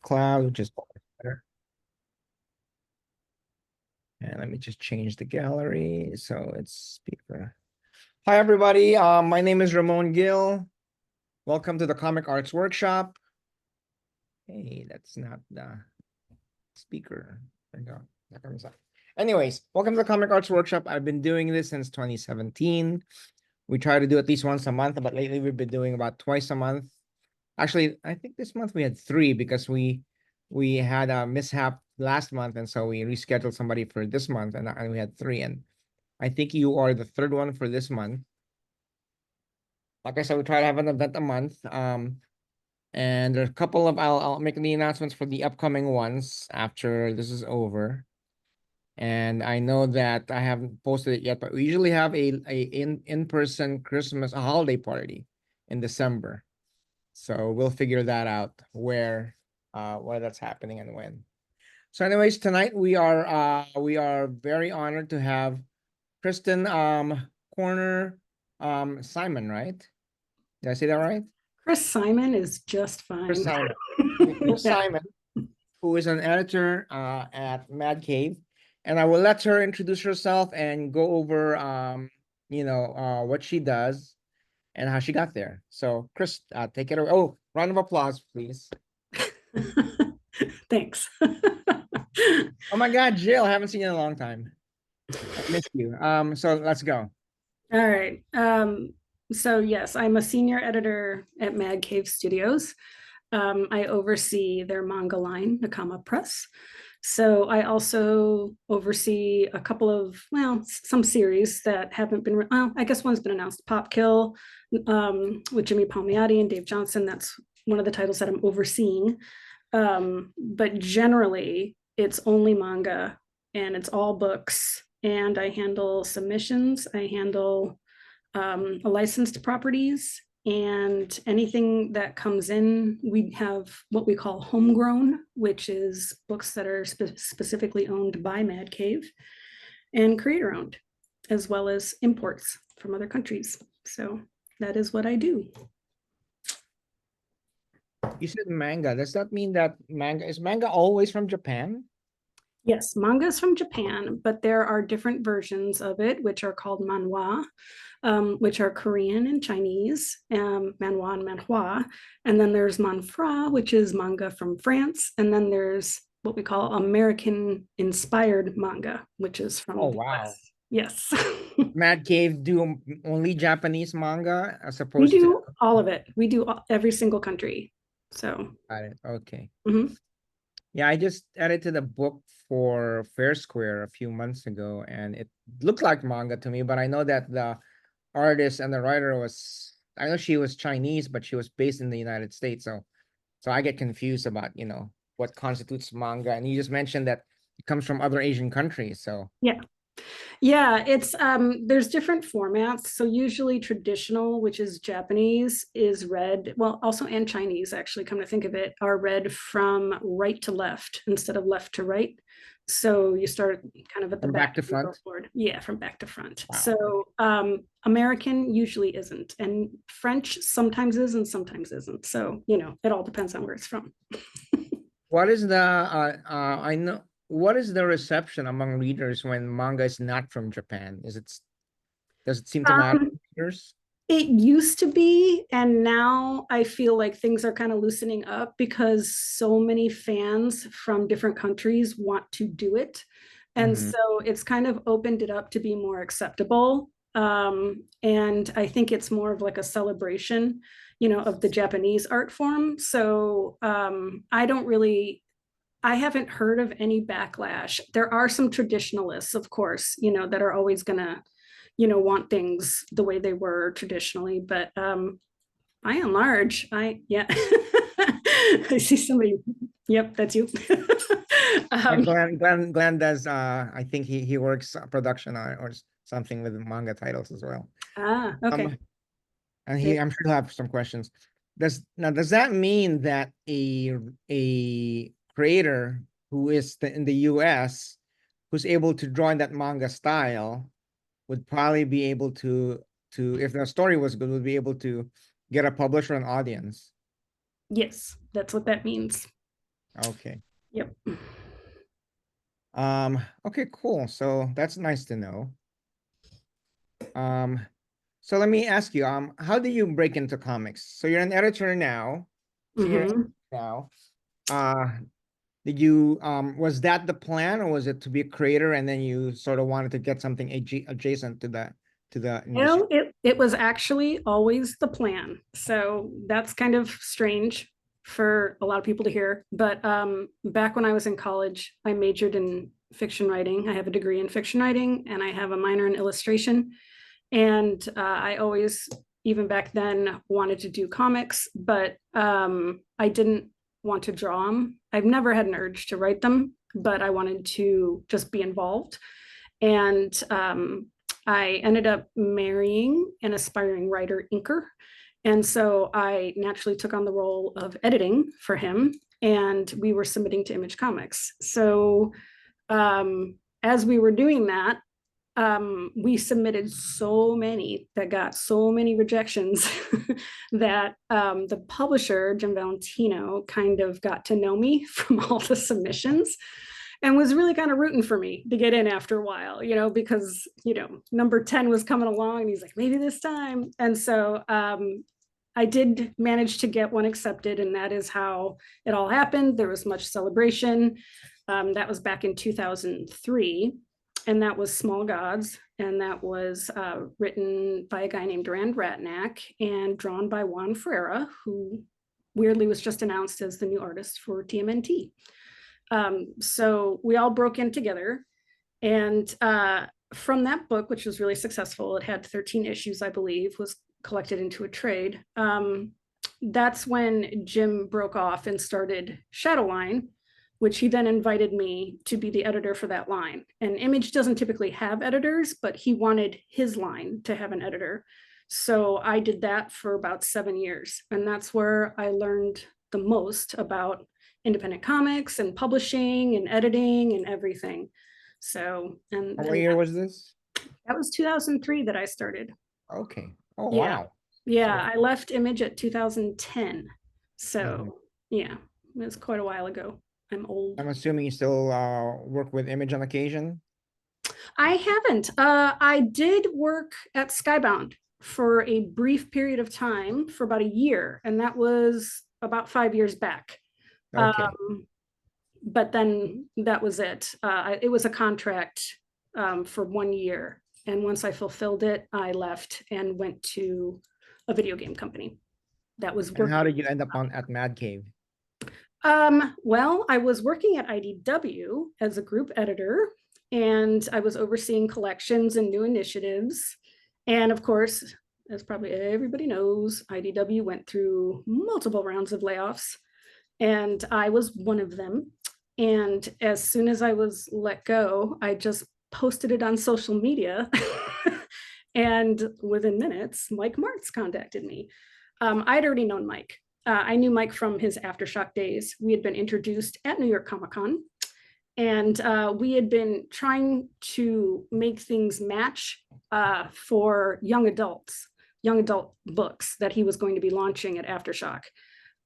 cloud, which is better. And let me just change the gallery so it's speaker. Hi, everybody. My name is Ramon Gill. Welcome to the Comic Arts Workshop. Hey, that's not the speaker. There you go. That comes up. Anyways, welcome to the Comic Arts Workshop. I've been doing this since 2017. We try to do at least once a month, but lately we've been doing about twice a month. Actually, I think this month we had 3 because we had a mishap last month, and so we rescheduled somebody for this month, and we had 3. And I think you are the 3rd one for this month. Like I said, we try to have an event a month. And there's a couple of I'll make the announcements for the upcoming ones after this is over. And I know that I haven't posted it yet, but we usually have a in-person Christmas holiday party in December. So we'll figure that out where that's happening and when. So anyways, tonight we are very honored to have Kristen Koerner Simon, right? Did I say that right? Chris Simon is just fine. Chris Simon. Chris Simon, who is an editor at Mad Cave. And I will let her introduce herself and go over what she does and how she got there. So Chris, take it away. Oh, round of applause, please. Thanks. Oh my God, Jill, I haven't seen you in a long time. I missed you. So let's go. All right. So yes, I'm a senior editor at Mad Cave Studios. I oversee their manga line, Nakama Press. So I also oversee a couple of, some series that haven't been, I guess one's been announced, Pop Kill, with Jimmy Palmiotti and Dave Johnson. That's one of the titles that I'm overseeing. But generally, it's only manga and it's all books. And I handle submissions. I handle licensed properties, and anything that comes in, we have what we call homegrown, which is books that are specifically owned by Mad Cave and creator owned, as well as imports from other countries. So that is what I do. You said manga. Does that mean that is manga always from Japan? Yes, manga is from Japan, but there are different versions of it, which are called manhwa, which are Korean and Chinese, manhwa and manhua. And then there's manfra, which is manga from France. And then there's what we call American inspired manga, which is from Oh, the wow. US. Yes. Mad Cave do only Japanese manga as We opposed do to all of it. We do every single country. So, got it. Okay. mhm. Yeah, I just edited a book for Fair Square a few months ago, and it looked like manga to me, but I know that the artist and the writer I know she was Chinese, but she was based in the United States. So I get confused about, what constitutes manga. And you just mentioned that it comes from other Asian countries. So Yeah. Yeah, it's there's different formats. So usually traditional, which is Japanese, is read, well, also and Chinese, actually, come to think of it, are read from right to left instead of left to right. So you start kind of at the from back to and go front. forward. Yeah, from back to front. Wow. So American usually isn't, and French sometimes is and sometimes isn't. So, it all depends on where it's from. What is what is the reception among readers when manga is not from Japan? Does it seem to matter to readers? It used to be, and now I feel like things are kind of loosening up because so many fans from different countries want to do it. And so it's kind of opened it up to be more acceptable. And I think it's more of like a celebration, of the Japanese art form. So I haven't heard of any backlash. There are some traditionalists, of course, that are always going to want things the way they were traditionally, but by and large, yeah. I see somebody. Yep, that's you. Glenn does I think he works production or something with manga titles as well. Okay. And I'm sure he'll have some questions. Does that mean that a creator who is in the US who's able to draw in that manga style would probably be able to if the story was good, would be able to get a publisher and audience? Yes, that's what that means. Okay. Yep. Okay, cool. So that's nice to know. Um, so let me ask you, how do you break into comics? So you're an editor now, senior editor Hmm. now. Uh, did you was that the plan, or was it to be a creator and then you sort of wanted to get something adjacent to the industry? No, it was actually always the plan. So that's kind of strange for a lot of people to hear. But back when I was in college, I majored in fiction writing. I have a degree in fiction writing and I have a minor in illustration. And I always, even back then, wanted to do comics, but I didn't want to draw them. I've never had an urge to write them, but I wanted to just be involved. And I ended up marrying an aspiring writer inker. And so I naturally took on the role of editing for him, and we were submitting to Image Comics. So as we were doing that, we submitted so many that got so many rejections that the publisher, Jim Valentino, kind of got to know me from all the submissions and was really kind of rooting for me to get in after a while, because, number 10 was coming along and he's like, maybe this time. And so I did manage to get one accepted, and that is how it all happened. There was much celebration. That was back in 2003, and that was Small Gods, and that was written by a guy named Durand Ratnack and drawn by Juan Ferreira, who weirdly was just announced as the new artist for TMNT. So we all broke in together, and from that book, which was really successful, it had 13 issues, I believe, was collected into a trade. That's when Jim broke off and started Shadowline, which he then invited me to be the editor for that line. And Image doesn't typically have editors, but he wanted his line to have an editor. So I did that for about 7 years. And that's where I learned the most about independent comics and publishing and editing and everything. So, What year was this? that was 2003 that I started. Okay. Oh, Yeah. wow. Yeah. I left Image at 2010. Mhm. So, yeah, it was quite a while ago. I'm old. I'm assuming you still work with Image on occasion. I haven't. I did work at Skybound for a brief period of time for about a year, and that was about 5 years back. Okay. But then that was it. It was a contract for 1 year. And once I fulfilled it, I left and went to a video game company that was And how working. did you end up on at Mad Cave? Well, I was working at IDW as a group editor, and I was overseeing collections and new initiatives. And of course, as probably everybody knows, IDW went through multiple rounds of layoffs, and I was one of them. And as soon as I was let go, I just posted it on social media. And within minutes, Mike Martz contacted me. I'd already known Mike. I knew Mike from his Aftershock days. We had been introduced at New York Comic Con, and we had been trying to make things match for young adult books that he was going to be launching at Aftershock.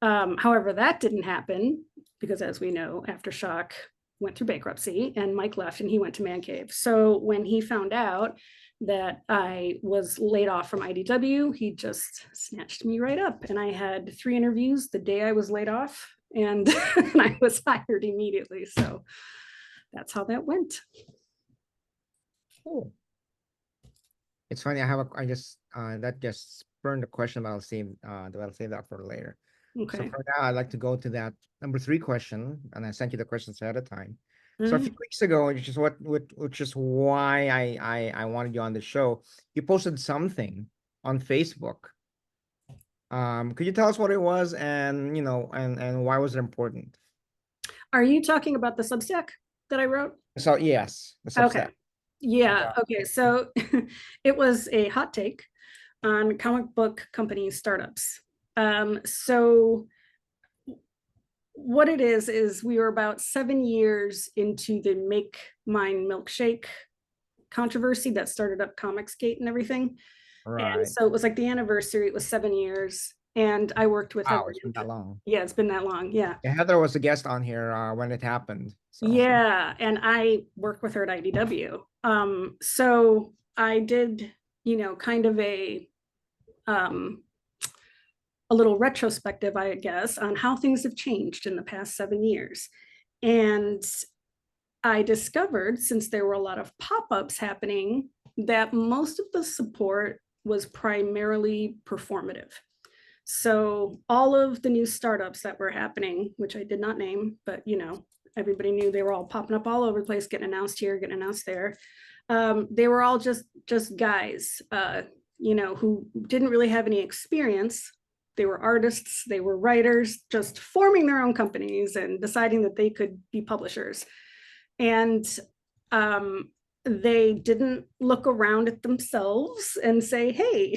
However, that didn't happen because, as we know, Aftershock went through bankruptcy and Mike left and he went to Man Cave. So when he found out that I was laid off from IDW, he just snatched me right up. And I had 3 interviews the day I was laid off, and I was hired immediately. So that's how that went. Cool. It's funny. I just that just spurned a question, but I'll save that for later. So Okay. for now, I'd like to go to that number 3 question, and I sent you the questions ahead of time. So a few Mm. weeks ago, which is why I wanted you on the show. You posted something on Facebook. Could you tell us what it was, and and why was it important? Are you talking about the Substack that I wrote? So yes, the Okay. Substack. Yeah. About Okay. So it was a hot take on comic book company startups. So what it is we were about 7 years into the Make Mine Milkshake controversy that started up Comicsgate and everything. And right. so it was like the anniversary, it was 7 years. and I worked with Wow, Heather. it's been that long. Yeah, it's been that long. Yeah. Yeah, Heather was a guest on here when it happened. So Yeah, and I work with her at IDW. So I did, kind of um, a little retrospective, I guess, on how things have changed in the past 7 years. And I discovered, since there were a lot of pop-ups happening, that most of the support was primarily performative. So all of the new startups that were happening, which I did not name, but everybody knew they were all popping up all over the place, getting announced here, getting announced there. They were all just guys, who didn't really have any experience. They were artists, they were writers, just forming their own companies and deciding that they could be publishers. And they didn't look around at themselves and say, hey,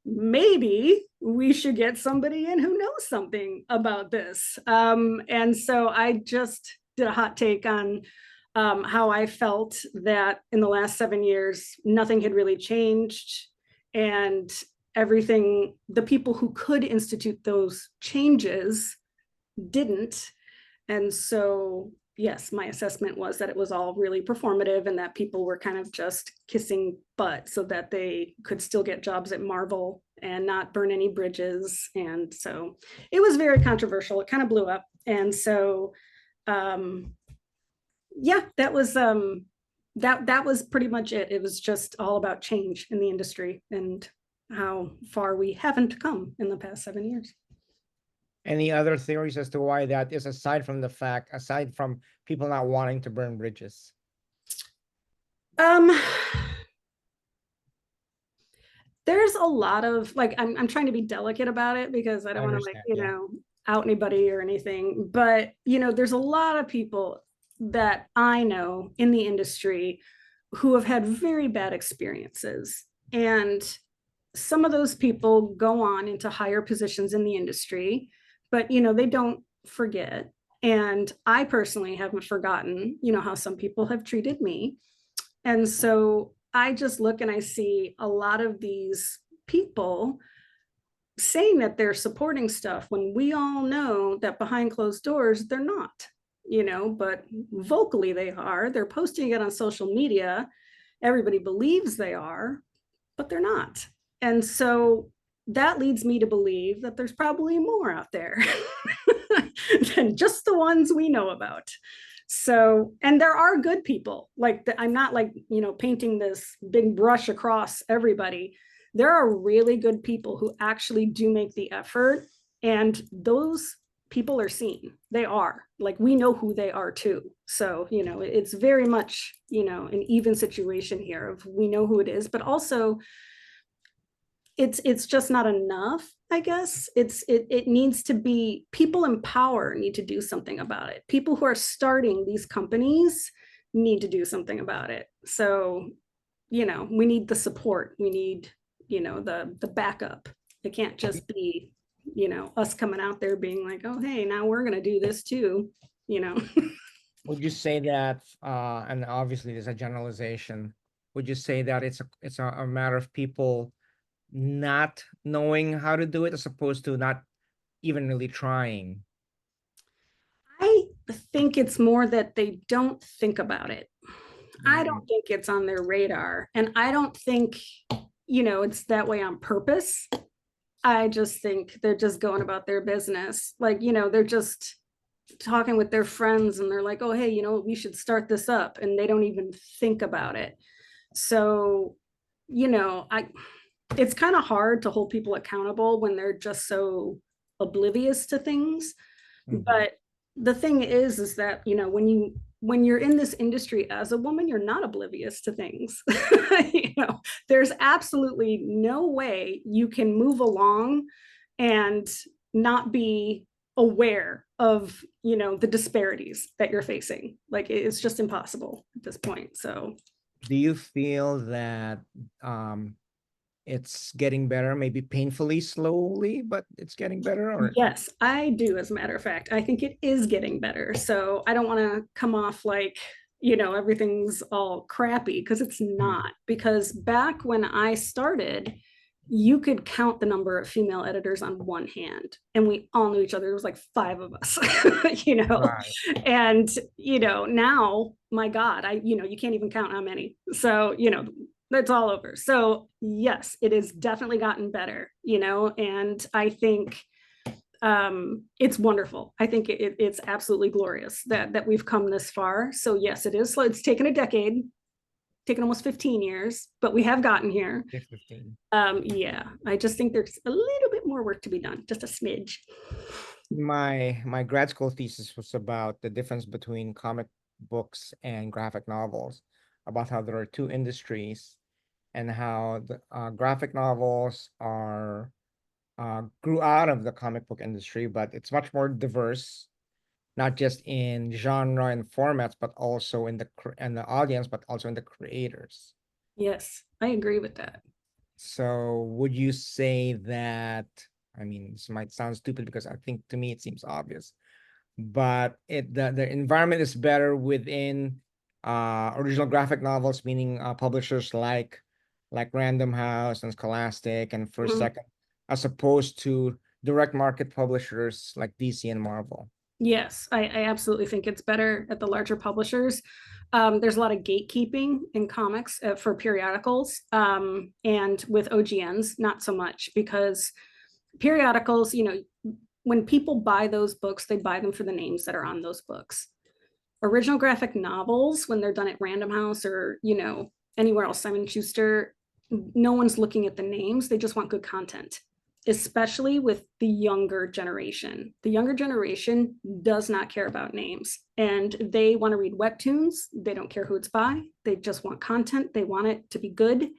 maybe we should get somebody in who knows something about this. And so I just did a hot take on how I felt that in the last 7 years, nothing had really changed. And everything, the people who could institute those changes didn't. And so, yes, my assessment was that it was all really performative and that people were kind of just kissing butt so that they could still get jobs at Marvel and not burn any bridges. And so it was very controversial. It kind of blew up. And so, yeah, that was that was pretty much it. It was just all about change in the industry and how far we haven't come in the past 7 years. any other theories as to why that is, aside from people not wanting to burn bridges? Um, there's a lot of like, I'm trying to be delicate about it because I don't want to out anybody or anything, but there's a lot of people that I know in the industry who have had very bad experiences, and some of those people go on into higher positions in the industry, but they don't forget. And I personally haven't forgotten how some people have treated me. And so I just look and I see a lot of these people saying that they're supporting stuff when we all know that behind closed doors, they're not, but vocally they are. They're posting it on social media. Everybody believes they are, but they're not. And so that leads me to believe that there's probably more out there than just the ones we know about. So, and there are good people. Like, I'm not like, painting this big brush across everybody. There are really good people who actually do make the effort, and those people are seen. They are, like, we know who they are too. So, it's very much, an even situation here of we know who it is, but also it's just not enough, I guess. It needs to be, people in power need to do something about it. People who are starting these companies need to do something about it. So, we need the support. We need, the backup. It can't just be, us coming out there being like, oh, hey, now we're going to do this too, Would you say that, and obviously there's a generalization, would you say that it's a matter of people not knowing how to do it as opposed to not even really trying? I think it's more that they don't think about it. I don't think it's on their radar. And I don't think, it's that way on purpose. I just think they're just going about their business. Like, they're just talking with their friends and they're like, oh, hey, we should start this up. And they don't even think about it. So, it's kind of hard to hold people accountable when they're just so oblivious to things. But the thing is that, when you're in this industry as a woman, you're not oblivious to things. There's absolutely no way you can move along and not be aware of, the disparities that you're facing. Like, it's just impossible at this point. So do you feel that it's getting better, maybe painfully slowly, but it's getting better? Or yes, I do. As a matter of fact, I think it is getting better. So I don't want to come off like, everything's all crappy, because it's not. Because back when I started, you could count the number of female editors on one hand, and we all knew each other. There was like 5 of us, Right. and now, my God, you can't even count how many. So, that's all over. So yes, it has definitely gotten better, and I think it's wonderful. I think it's absolutely glorious that we've come this far. So yes, it is. So it's taken a decade, taken almost 15 years, but we have gotten here. 15. Yeah, I just think there's a little bit more work to be done, just a smidge. My grad school thesis was about the difference between comic books and graphic novels, about how there are two industries and how the graphic novels are grew out of the comic book industry, but it's much more diverse, not just in genre and formats, but also in the audience, but also in the creators. Yes, I agree with that. So would you say that, I mean, this might sound stupid because I think to me it seems obvious, but the environment is better within original graphic novels, meaning publishers like Random House and Scholastic and First Mhm. Second, as opposed to direct market publishers like DC and Marvel. Yes, I absolutely think it's better at the larger publishers. There's a lot of gatekeeping in comics for periodicals, and with OGNs, not so much, because periodicals, when people buy those books, they buy them for the names that are on those books. Original graphic novels, when they're done at Random House or anywhere else, Simon Schuster, no one's looking at the names. They just want good content, especially with the younger generation. The younger generation does not care about names, and they want to read webtoons. They don't care who it's by. They just want content. They want it to be good,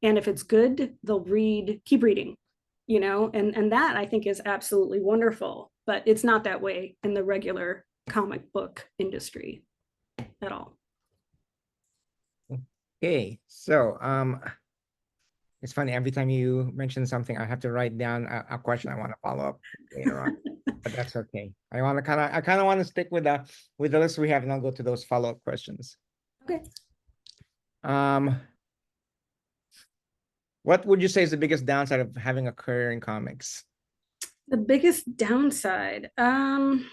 and if it's good, they'll keep reading. And that I think is absolutely wonderful. But it's not that way in the regular comic book industry at all. Okay, so it's funny every time you mention something, I have to write down a question I want to follow up later on, but that's okay. I kind of want to stick with the list we have, and I'll go to those follow-up questions. Okay. Um, what would you say is the biggest downside of having a career in comics? The biggest downside. And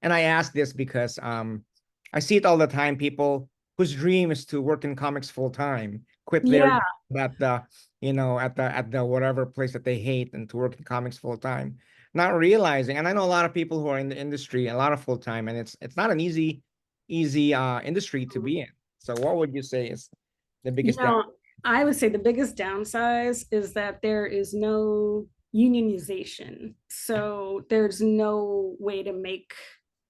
I ask this because I see it all the time. People whose dream is to work in comics full time, quit their Yeah. at the at the whatever place that they hate and to work in comics full time, not realizing. And I know a lot of people who are in the industry, a lot of full time, and it's not an easy industry to be in. So what would you say is the You biggest down? know, I would say the biggest downside is that there is no unionization. So there's no way to make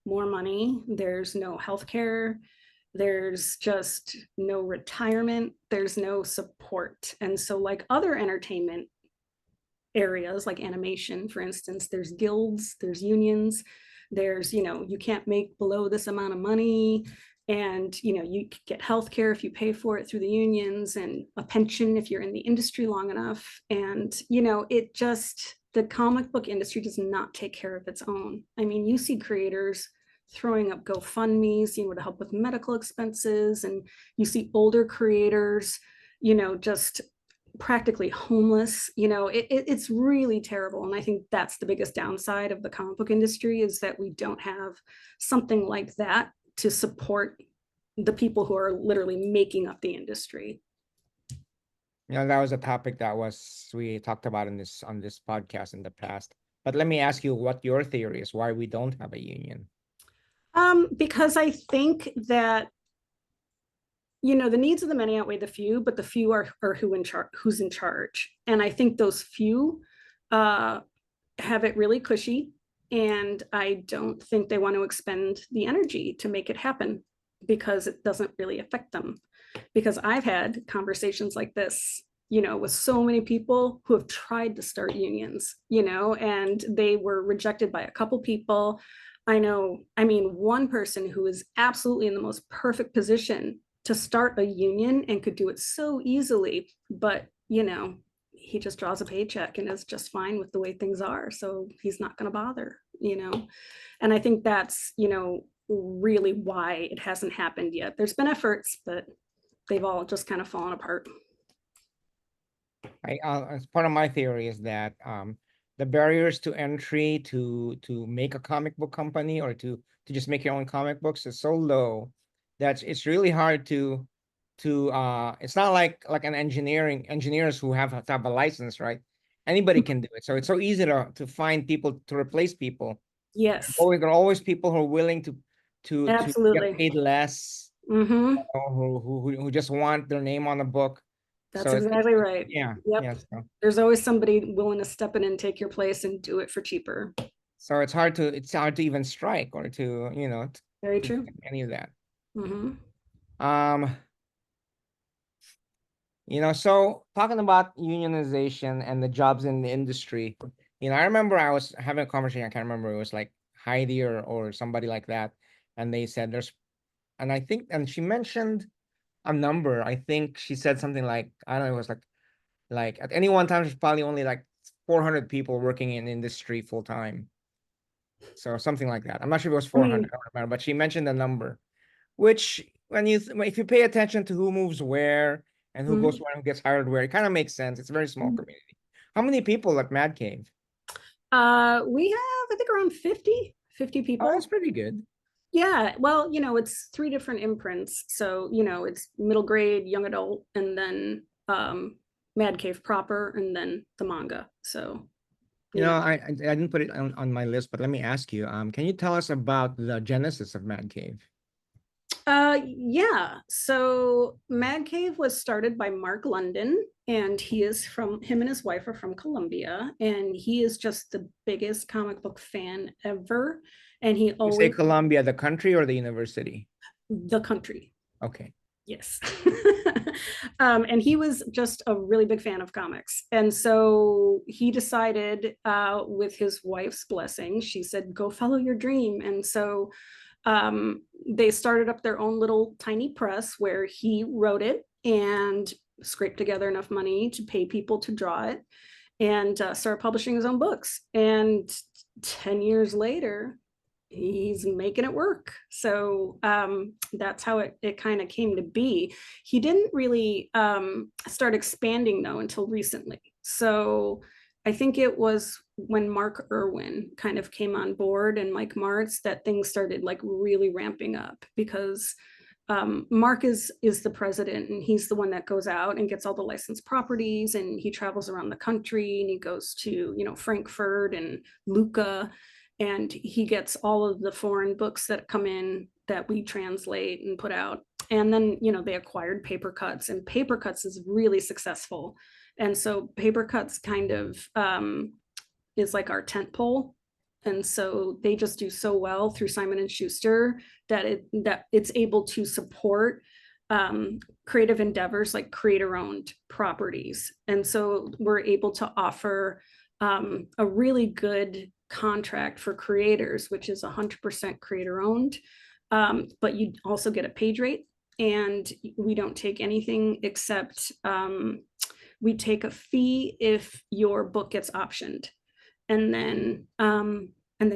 more money. There's no healthcare. There's just no retirement. There's no support. And so, like other entertainment areas, like animation, for instance, there's guilds, there's unions, there's, you can't make below this amount of money. And you get health care if you pay for it through the unions, and a pension if you're in the industry long enough. And the comic book industry does not take care of its own. I mean, you see creators throwing up GoFundMe's, to help with medical expenses, and you see older creators, just practically homeless. It's really terrible. And I think that's the biggest downside of the comic book industry, is that we don't have something like that to support the people who are literally making up the industry. That was a topic that was we talked about in this on this podcast in the past. But let me ask you what your theory is, why we don't have a union. Because I think that the needs of the many outweigh the few, but the few are who's in charge. And I think those few have it really cushy, and I don't think they want to expend the energy to make it happen, because it doesn't really affect them. Because I've had conversations like this, with so many people who have tried to start unions, and they were rejected by a couple people. I mean, one person who is absolutely in the most perfect position to start a union and could do it so easily, but he just draws a paycheck and is just fine with the way things are, so he's not going to bother. And I think that's really why it hasn't happened yet. There's been efforts, but they've all just kind of fallen apart. as part of my theory is that the barriers to entry to make a comic book company or to just make your own comic books is so low that it's really hard to it's not like an engineers who have to have a license, right? Anybody can do it. So it's so easy to find people to replace people. Yes, Always there are always people who are willing to get absolutely. paid less, Hmm. who just want their name on the book. That's So exactly right. yeah, Yep. yeah. There's always somebody willing to step in and take your place and do it for cheaper. So it's hard to even strike or to Very to true. get any of that. Hmm. Um, so talking about unionization and the jobs in the industry, I remember I was having a conversation. I can't remember. It was like Heidi or somebody like that, and they said and I think, and she mentioned a number. I think she said something like, I don't know, it was like at any one time there's probably only like 400 people working in industry full time. So something like that. I'm not sure if it was I 400, mean, I don't remember, but she mentioned a number, which if you pay attention to who moves where and who goes mhm. where and who gets hired where, it kind of makes sense. It's a very small community. How many people at Mad Cave? We have, I think, around 50 Oh, that's people. pretty good. Yeah, well, it's three different imprints. So, it's middle grade, young adult, and then Mad Cave proper, and then the manga. So, You you know, know. I didn't put it on my list, but let me ask you, can you tell us about the genesis of Mad Cave? Yeah. So Mad Cave was started by Mark London, and him and his wife are from Colombia, and he is just the biggest comic book fan ever. And he You say always Columbia, the country or the university? the country. Okay. Yes. And he was just a really big fan of comics. And so he decided, with his wife's blessing, she said, go follow your dream. And so they started up their own little tiny press where he wrote it and scraped together enough money to pay people to draw it and started publishing his own books. And 10 years later, he's making it work. So that's how it kind of came to be. He didn't really start expanding though until recently. So I think it was when Mark Irwin kind of came on board and Mike Martz that things started like really ramping up because Mark is the president and he's the one that goes out and gets all the licensed properties and he travels around the country and he goes to Frankfurt and Lucca and he gets all of the foreign books that come in that we translate and put out. And then they acquired Paper Cuts and Paper Cuts is really successful. And so Paper Cuts kind of is like our tent pole, and so they just do so well through Simon and Schuster that it's able to support creative endeavors like creator owned properties, and so we're able to offer a really good contract for creators, which is 100% creator owned, but you also get a page rate, and we don't take anything except we take a fee if your book gets optioned, and then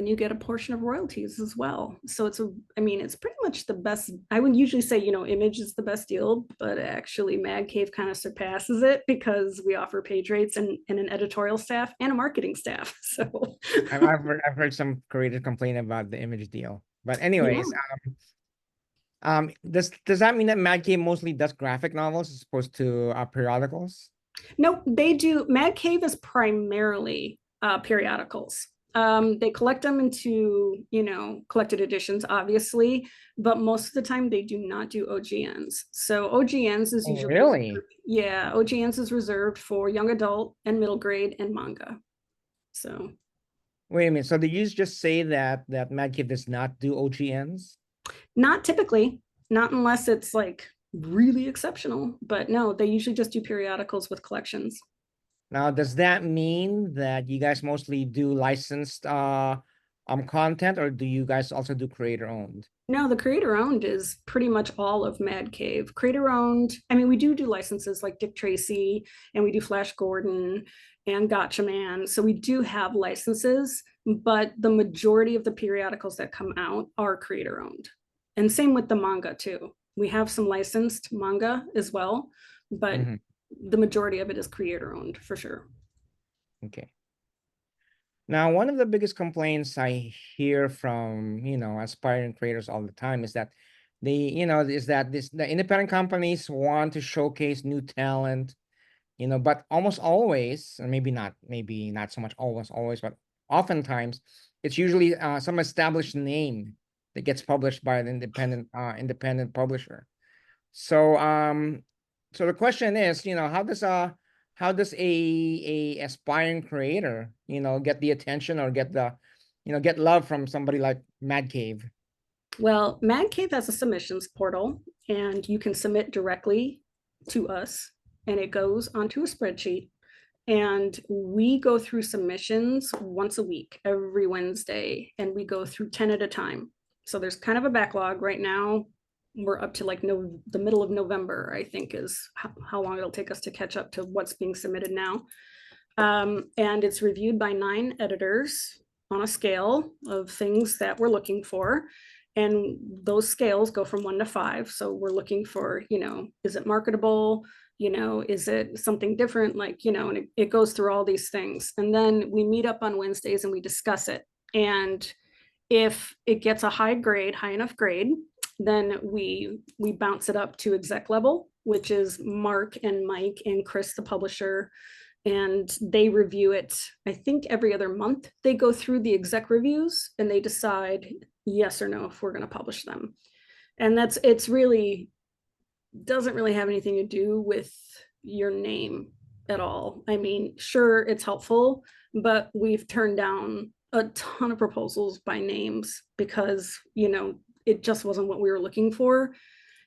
you get a portion of royalties as well. So it's pretty much the best. I would usually say Image is the best deal, but actually Mad Cave kind of surpasses it because we offer page rates and an editorial staff and a marketing staff. So I've heard some creators complain about the Image deal, but yeah. anyways, does that mean that Mad Cave mostly does graphic novels as opposed to periodicals? No, they do. Mad Cave is primarily periodicals. They collect them into, collected editions, obviously, but most of the time they do not do OGNs. So OGNs is Oh, usually, really? yeah, OGNs is reserved for young adult and middle grade and manga. So Wait a minute. So did you just say that Mad Cave does not do OGNs? not typically, not unless it's like really exceptional, but no, they usually just do periodicals with collections. Now, does that mean that you guys mostly do licensed content, or do you guys also do creator owned? No, the creator owned is pretty much all of Mad Cave. Creator owned, I mean, we do licenses like Dick Tracy and we do Flash Gordon and Gotcha Man. So we do have licenses, but the majority of the periodicals that come out are creator owned. And same with the manga too. We have some licensed manga as well, but Mhm. the majority of it is creator owned for sure. Okay. Now, one of the biggest complaints I hear from, aspiring creators all the time is that the independent companies want to showcase new talent, but almost always, and maybe not so much always, but oftentimes it's usually some established name that gets published by an independent publisher. So so the question is, how does a aspiring creator, get the attention or get love from somebody like Mad Cave? Well, Man Cave has a submissions portal, and you can submit directly to us, and it goes onto a spreadsheet. And we go through submissions once a week, every Wednesday, and we go through 10 at a time. So there's kind of a backlog right now. We're up to like the middle of November, I think, is how long it'll take us to catch up to what's being submitted now. And it's reviewed by 9 editors on a scale of things that we're looking for. And those scales go from 1 to 5. So we're looking for, is it marketable? Is it something different? And it goes through all these things. And then we meet up on Wednesdays and we discuss it. And if it gets a high enough grade, then we bounce it up to exec level, which is Mark and Mike and Chris, the publisher, and they review it. I think every other month they go through the exec reviews and they decide yes or no if we're going to publish them. And it's really doesn't really have anything to do with your name at all. I mean, sure, it's helpful, but we've turned down a ton of proposals by names because, it just wasn't what we were looking for.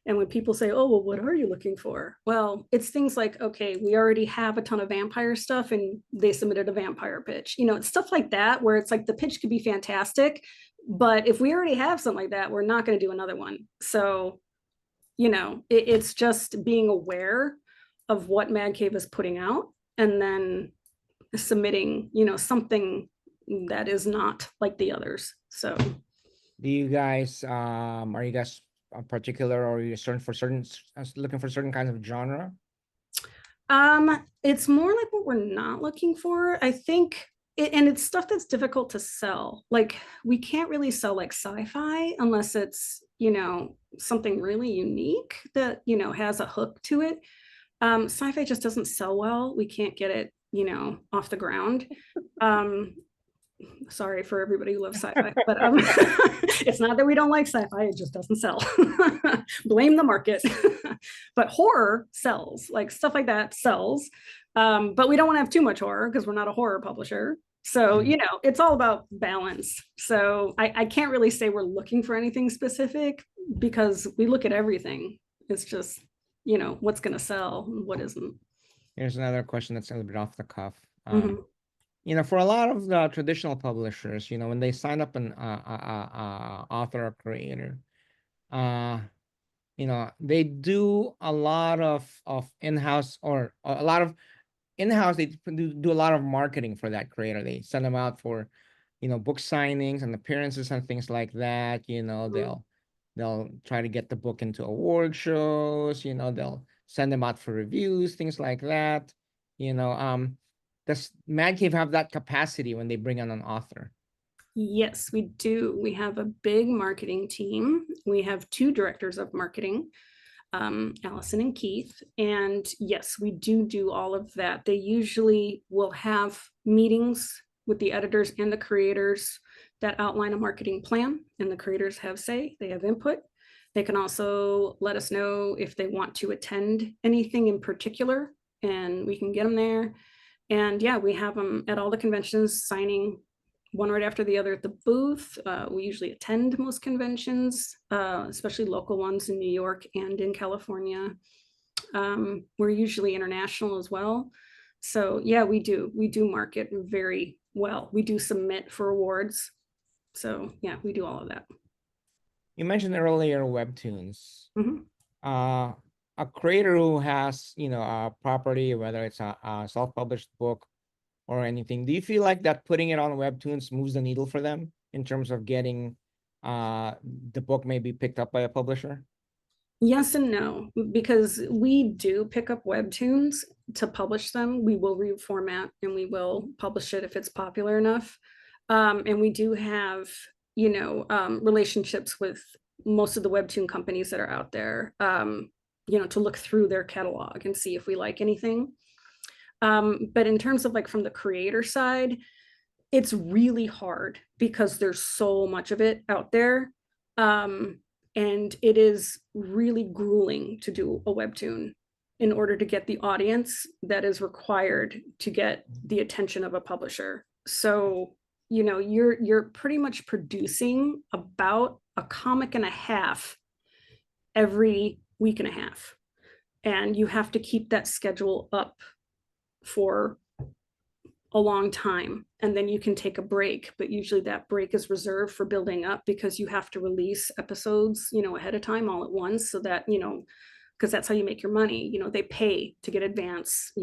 And when people say, oh, well, what are you looking for? Well, it's things like, okay, we already have a ton of vampire stuff and they submitted a vampire pitch. It's stuff like that where it's like the pitch could be fantastic, but if we already have something like that, we're not going to do another one. So, it's just being aware of what Mad Cave is putting out and then submitting, something that is not like the others. So Do you guys are you guys particular, or are you looking for certain kinds of genre? it's more like what we're not looking for. I think and it's stuff that's difficult to sell. Like we can't really sell like sci-fi unless it's, something really unique that, has a hook to it. Sci-fi just doesn't sell well. We can't get it, off the ground. Sorry for everybody who loves sci-fi, but it's not that we don't like sci-fi, it just doesn't sell. Blame the market. But horror sells, like stuff like that sells. But we don't want to have too much horror because we're not a horror publisher. So, it's all about balance. So I can't really say we're looking for anything specific because we look at everything. It's just, what's going to sell and what isn't. Here's another question that's a little bit off the cuff. Mhm. For a lot of the traditional publishers, when they sign up an author or creator, uh, they do a lot of in-house, or a lot of in-house. They do a lot of marketing for that creator. They send them out for, book signings and appearances and things like that. They'll try to get the book into award shows. They'll send them out for reviews, things like that. You know, does Mad Cave have that capacity when they bring on an author? Yes, we do. We have a big marketing team. We have 2 directors of marketing, Allison and Keith. And yes, we do all of that. They usually will have meetings with the editors and the creators that outline a marketing plan, and the creators have say, they have input. They can also let us know if they want to attend anything in particular, and we can get them there. And yeah, we have them at all the conventions signing one right after the other at the booth. We usually attend most conventions, especially local ones in New York and in California. We're usually international as well. So yeah, we do market very well. We do submit for awards. So yeah, we do all of that. You mentioned earlier webtoons. Mhm. Uh, a creator who has, a property, whether it's a self-published book or anything, do you feel like that putting it on webtoons moves the needle for them in terms of getting the book maybe picked up by a publisher? Yes and no, because we do pick up webtoons to publish them. We will reformat and we will publish it if it's popular enough. And we do have, relationships with most of the webtoon companies that are out there, to look through their catalog and see if we like anything. But in terms of like from the creator side, it's really hard because there's so much of it out there. Um, and it is really grueling to do a webtoon in order to get the audience that is required to get the attention of a publisher. So, you're pretty much producing about a comic and a half every week and a half. And you have to keep that schedule up for a long time, and then you can take a break, but usually that break is reserved for building up because you have to release episodes ahead of time all at once, so that because that's how you make your money. They pay to get advanced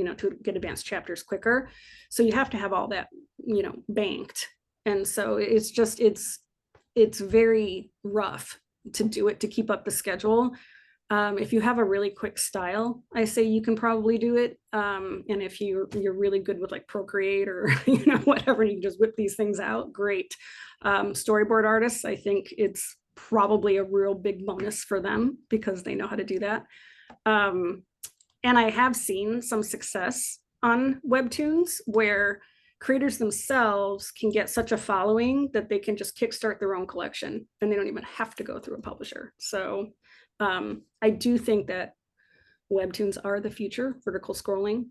chapters quicker, so you have to have all that banked. And so it's very rough to do it, to keep up the schedule. If you have a really quick style, I say you can probably do it. And if you're really good with like Procreate or whatever, you can just whip these things out. Great. Storyboard artists, I think it's probably a real big bonus for them because they know how to do that. And I have seen some success on webtoons where creators themselves can get such a following that they can just kickstart their own collection and they don't even have to go through a publisher. So I do think that webtoons are the future, vertical scrolling,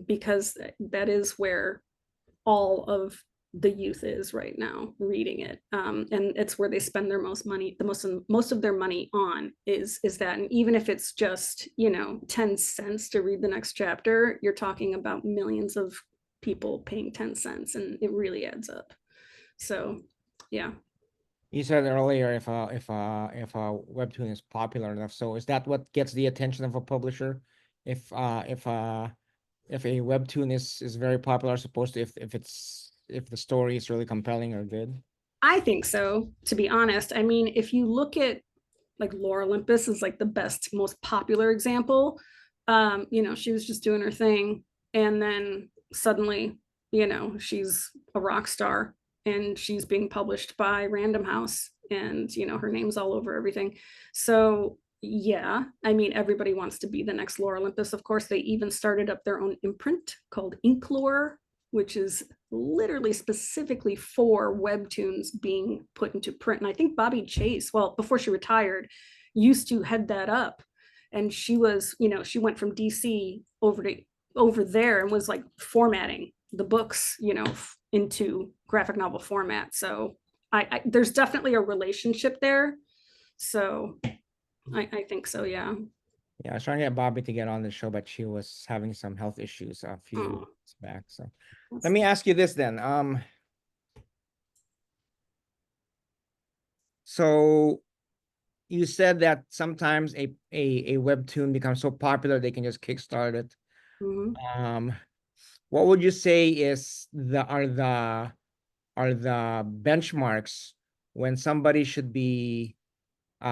because that is where all of the youth is right now reading it, and it's where they spend their most money. The most of their money on is that, and even if it's just 10 cents to read the next chapter, you're talking about millions of people paying 10 cents, and it really adds up. So, yeah. You said earlier if a webtoon is popular enough, so is that what gets the attention of a publisher? If a webtoon is very popular, as opposed to if the story is really compelling or good? I think so, to be honest. I mean, if you look at like Laura Olympus is like the best, most popular example. She was just doing her thing, and then suddenly, she's a rock star and she's being published by Random House, and her name's all over everything. So yeah, I mean, everybody wants to be the next Laura Olympus. Of course, they even started up their own imprint called Inklore, which is literally specifically for webtoons being put into print. And I think Bobby Chase, well, before she retired, used to head that up. And she was, she went from DC over there and was like formatting the books, into graphic novel format. So there's definitely a relationship there. So I think so, yeah. Yeah, I was trying to get Bobby to get on the show, but she was having some health issues a few Oh, months back. So let me ask you this then. So you said that sometimes a webtoon becomes so popular they can just kickstart it. mhm. Um, what would you say is the benchmarks when somebody should be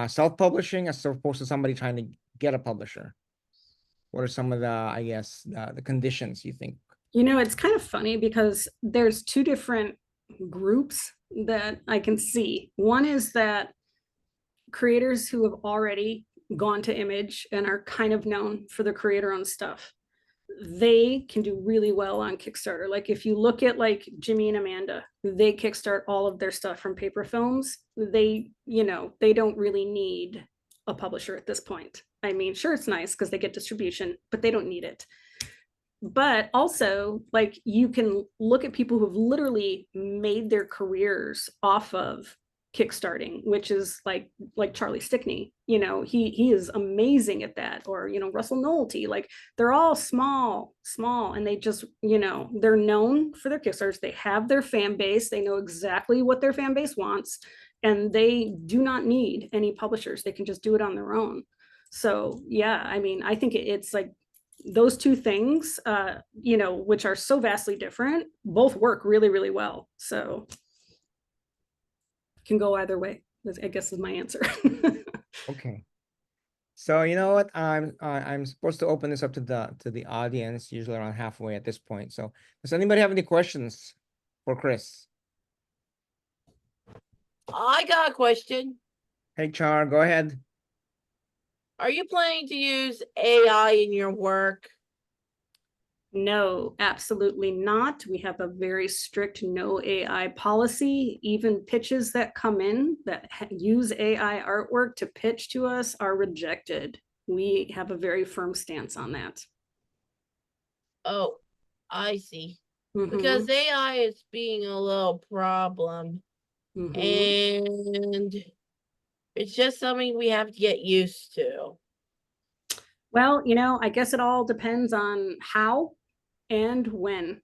self-publishing as opposed to somebody trying to get a publisher? What are some of the, I guess, the conditions you think? It's kind of funny because there's two different groups that I can see. One is that creators who have already gone to Image and are kind of known for their creator owned stuff, they can do really well on Kickstarter. Like if you look at like Jimmy and Amanda, they kickstart all of their stuff from paper films. They don't really need a publisher at this point. I mean, sure, it's nice because they get distribution, but they don't need it. But also, like, you can look at people who've literally made their careers off of kickstarting, which is like Charlie Stickney. He is amazing at that. Or Russell Nohelty. Like, they're all small, and they just they're known for their kickstarters. They have their fan base. They know exactly what their fan base wants, and they do not need any publishers. They can just do it on their own. So yeah, I mean, I think it's like those two things, which are so vastly different, both work really, really well. So can go either way, I guess is my answer. Okay. So you know what? I'm supposed to open this up to the audience, usually around halfway at this point. So does anybody have any questions for Chris? I got a question. Hey Char, go ahead. Are you planning to use AI in your work? No, absolutely not. We have a very strict no AI policy. Even pitches that come in that use AI artwork to pitch to us are rejected. We have a very firm stance on that. Oh, I see. Mhm, Because AI is being a little problem. mhm. And it's just something we have to get used to. Well, I guess it all depends on how and when.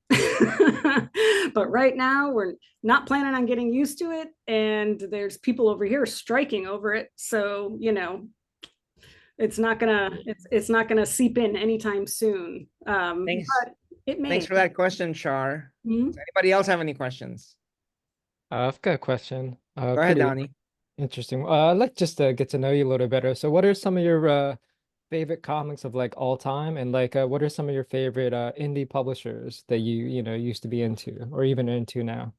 But right now, we're not planning on getting used to it. And there's people over here striking over it. So, it's not gonna seep in anytime soon. Thanks. But it may. Thanks for that question, Char. Mhm. Does anybody else have any questions? I've got a question. Go ahead, Pretty Donnie. interesting. I'd like just to get to know you a little better. So, what are some of your favorite comics of like all time, and like what are some of your favorite indie publishers that you used to be into or even into now?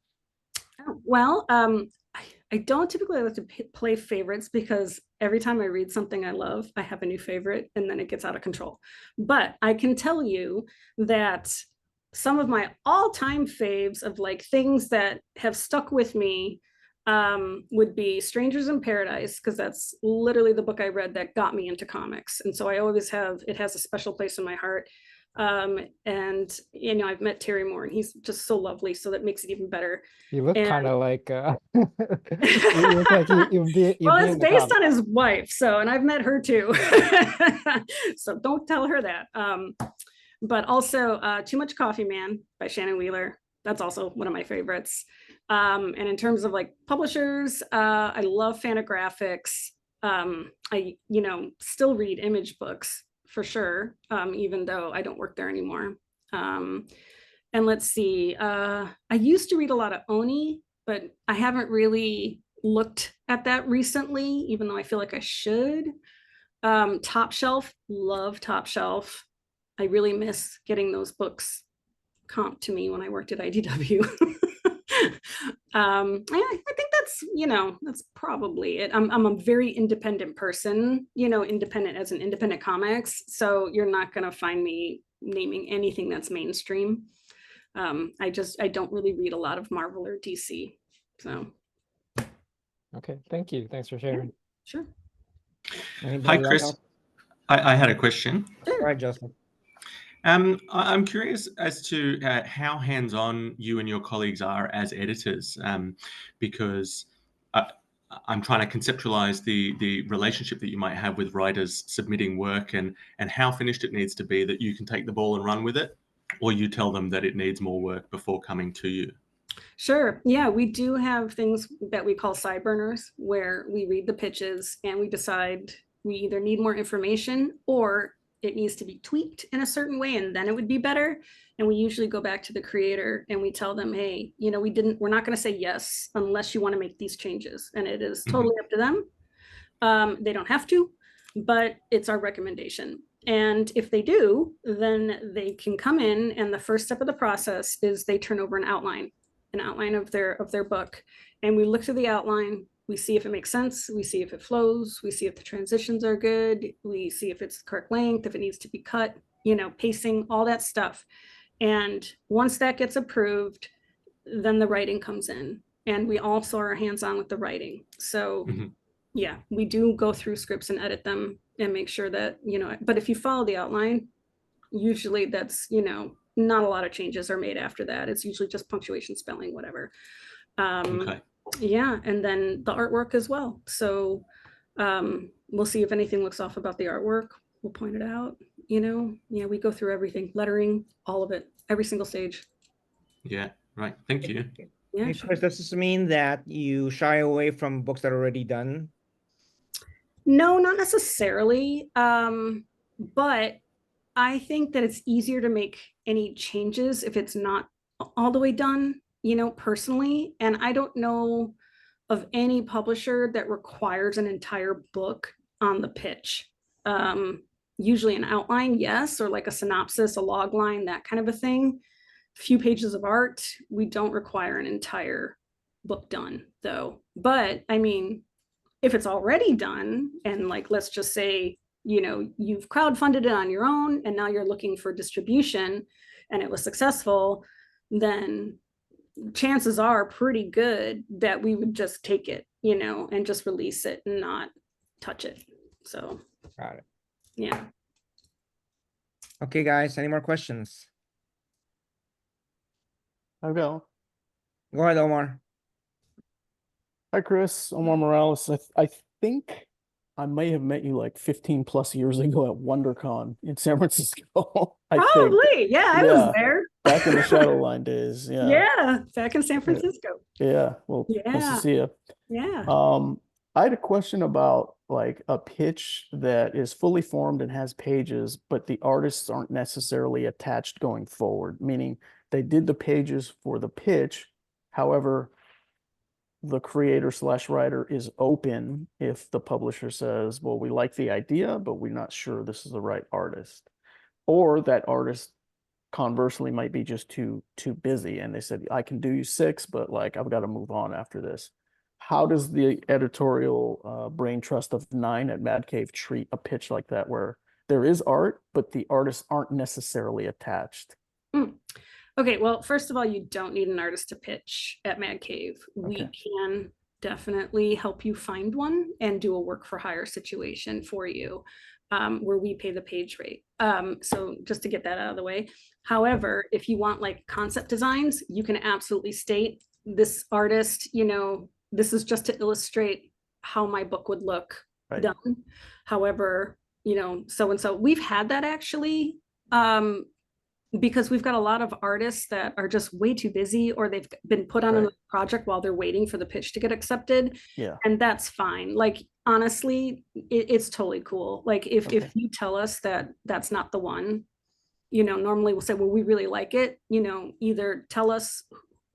Well, I don't typically like to play favorites because every time I read something I love, I have a new favorite and then it gets out of control. But I can tell you that some of my all-time faves of like things that have stuck with me would be Strangers in Paradise, because that's literally the book I read that got me into comics. And so I always have, it has a special place in my heart. And I've met Terry Moore and he's just so lovely, so that makes it even better. You look And kind of like you look like you'd well, be it's in the based comic. on his wife, so, and I've met her too. So don't tell her that. But also Too Much Coffee Man by Shannon Wheeler. That's also one of my favorites. And in terms of like publishers, I love Fantagraphics. I still read Image books for sure, even though I don't work there anymore. And let's see, I used to read a lot of Oni, but I haven't really looked at that recently, even though I feel like I should. Top Shelf, love Top Shelf. I really miss getting those books comped to me when I worked at IDW. I think that's probably it. I'm a very independent person, independent as an independent comics. So you're not gonna find me naming anything that's mainstream. I don't really read a lot of Marvel or DC. So Okay, thank you. Thanks for yeah, sharing. sure. Hi, Anybody else? Chris. I had a question. Go ahead, Joseph. I'm curious as to how hands-on you and your colleagues are as editors, because I'm trying to conceptualize the relationship that you might have with writers submitting work and how finished it needs to be that you can take the ball and run with it, or you tell them that it needs more work before coming to you. Sure. Yeah, we do have things that we call side burners where we read the pitches and we decide we either need more information or it needs to be tweaked in a certain way and then it would be better. And we usually go back to the creator and we tell them, hey, we're not going to say yes unless you want to make these changes. And it is totally up to them. They don't have to, but it's our recommendation. And if they do, then they can come in and the first step of the process is they turn over an outline of their book, and we look through the outline. We see if it makes sense. We see if it flows. We see if the transitions are good. We see if it's the correct length, if it needs to be cut, pacing, all that stuff. And once that gets approved, then the writing comes in, and we also are hands-on with the writing. So yeah, we do go through scripts and edit them and make sure that, but if you follow the outline, usually that's, not a lot of changes are made after that. It's usually just punctuation, spelling, whatever. Okay. Yeah, and then the artwork as well. So we'll see if anything looks off about the artwork. We'll point it out, yeah, we go through everything, lettering, all of it, every single stage. Yeah. Right. Thank you. Yeah, Hey, sure. Chris, does this mean that you shy away from books that are already done? No, not necessarily. But I think that it's easier to make any changes if it's not all the way done, personally. And I don't know of any publisher that requires an entire book on the pitch. Usually an outline, yes, or like a synopsis, a log line, that kind of a thing. Few pages of art. We don't require an entire book done though. But I mean, if it's already done, and like, let's just say, you've crowdfunded it on your own and now you're looking for distribution and it was successful, then chances are pretty good that we would just take it, and just release it and not touch it. So, Got it. yeah. Okay, guys, any more questions? I'll go. Go ahead, Omar. Hi, Chris. Omar Morales. I think I may have met you like 15 plus years ago at WonderCon in San Francisco. I think. Probably. Yeah, I was Yeah. there. Back in the Shadowline days. Yeah. Yeah, back in San Francisco. Yeah. Well, nice Yeah. to see you. Yeah. I had a question about like a pitch that is fully formed and has pages, but the artists aren't necessarily attached going forward, meaning they did the pages for the pitch. However, the creator / writer is open if the publisher says, well, we like the idea, but we're not sure this is the right artist. Or that artist conversely might be just too busy and they said, I can do you 6, but like I've got to move on after this. How does the editorial brain trust of 9 at Mad Cave treat a pitch like that where there is art, but the artists aren't necessarily attached? Okay, well, first of all, you don't need an artist to pitch at Mad Cave. We Okay. can definitely help you find one and do a work for hire situation for you, where we pay the page rate. So just to get that out of the way. However, if you want like concept designs, you can absolutely state this artist, this is just to illustrate how my book would look Right. done. However, so-and-so, we've had that actually, because we've got a lot of artists that are just way too busy, or they've been put on Right. a project while they're waiting for the pitch to get accepted. Yeah. And that's fine. Like, honestly, it's totally cool. Like if Okay. you tell us that that's not the one, normally we'll say, well, we really like it, either tell us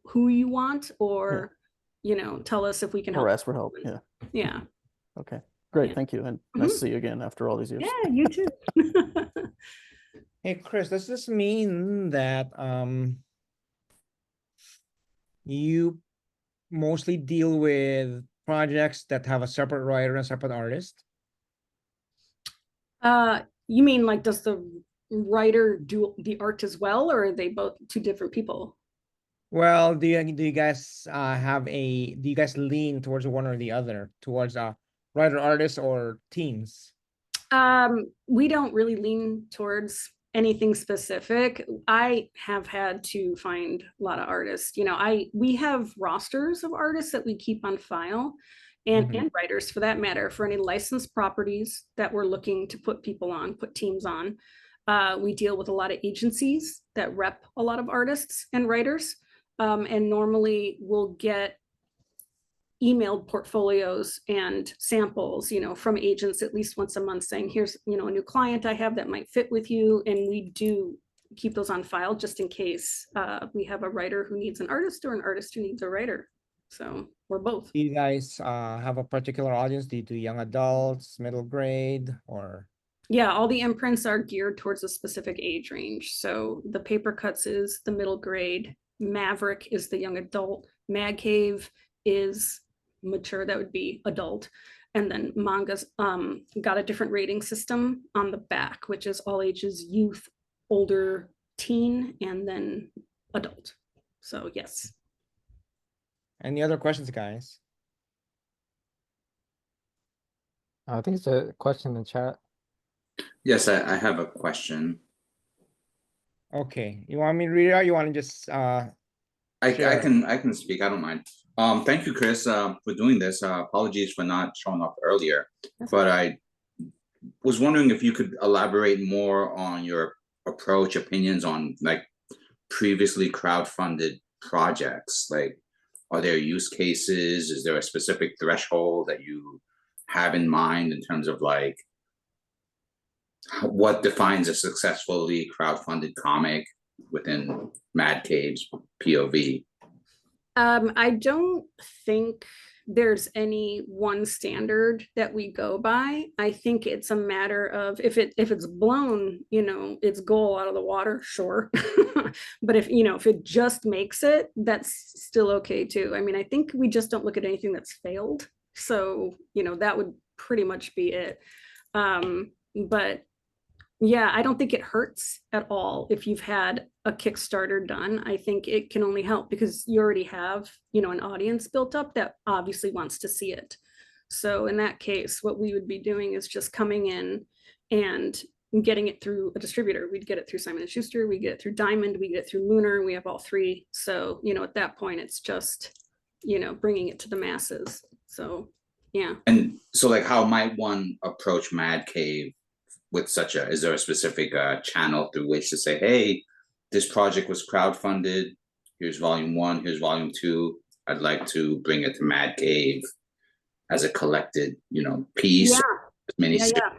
who you want or, tell us if we can help. Or ask for help. Yeah. Yeah. Okay. Great. Yeah. Thank you. And nice to see you again after all these years. Yeah, you too. Hey, Chris, does this mean that you mostly deal with projects that have a separate writer and separate artist? You mean like, does the writer do the art as well, or are they both two different people? Well, do you guys do you guys lean towards one or the other, towards writer artist or teams? We don't really lean towards anything specific. I have had to find a lot of artists. We have rosters of artists that we keep on file, and writers for that matter, for any licensed properties that we're looking to put teams on. We deal with a lot of agencies that rep a lot of artists and writers. And normally we'll get emailed portfolios and samples, from agents at least once a month saying, here's, a new client I have that might fit with you. And we do keep those on file just in case we have a writer who needs an artist or an artist who needs a writer. So we're both. Do you guys have a particular audience? Do you do young adults, middle grade, or? Yeah, all the imprints are geared towards a specific age range. So the Paper Cuts is the middle grade, Maverick is the young adult, Mad Cave is mature, that would be adult. And then Manga's got a different rating system on the back, which is all ages, youth, older, teen, and then adult. So yes. Any other questions, guys? I think it's a question in the chat. Yes, I have a question. Okay, you want me to read it out? You want to just I Sure. can speak. I don't mind. Thank you, Chris, for doing this. Apologies for not showing up earlier, but I was wondering if you could elaborate more on your approach, opinions on like previously crowdfunded projects. Like, are there use cases? Is there a specific threshold that you have in mind in terms of like what defines a successfully crowdfunded comic within Mad Cave's POV? I don't think there's any one standard that we go by. I think it's a matter of if it's blown, its goal out of the water, sure. But if it just makes it, that's still okay too. I mean, I think we just don't look at anything that's failed. So, that would pretty much be it. But yeah, I don't think it hurts at all if you've had a Kickstarter done. I think it can only help because you already have, an audience built up that obviously wants to see it. So in that case, what we would be doing is just coming in and getting it through a distributor. We'd get it through Simon & Schuster, we get it through Diamond, we get it through Lunar, we have all three. So, at that point, it's just, bringing it to the masses. So, yeah. And so like, how might one approach Mad Cave with is there a specific channel through which to say, hey, this project was crowdfunded, here's volume 1, here's volume 2, I'd like to bring it to Mad Cave as a collected, piece? Yeah.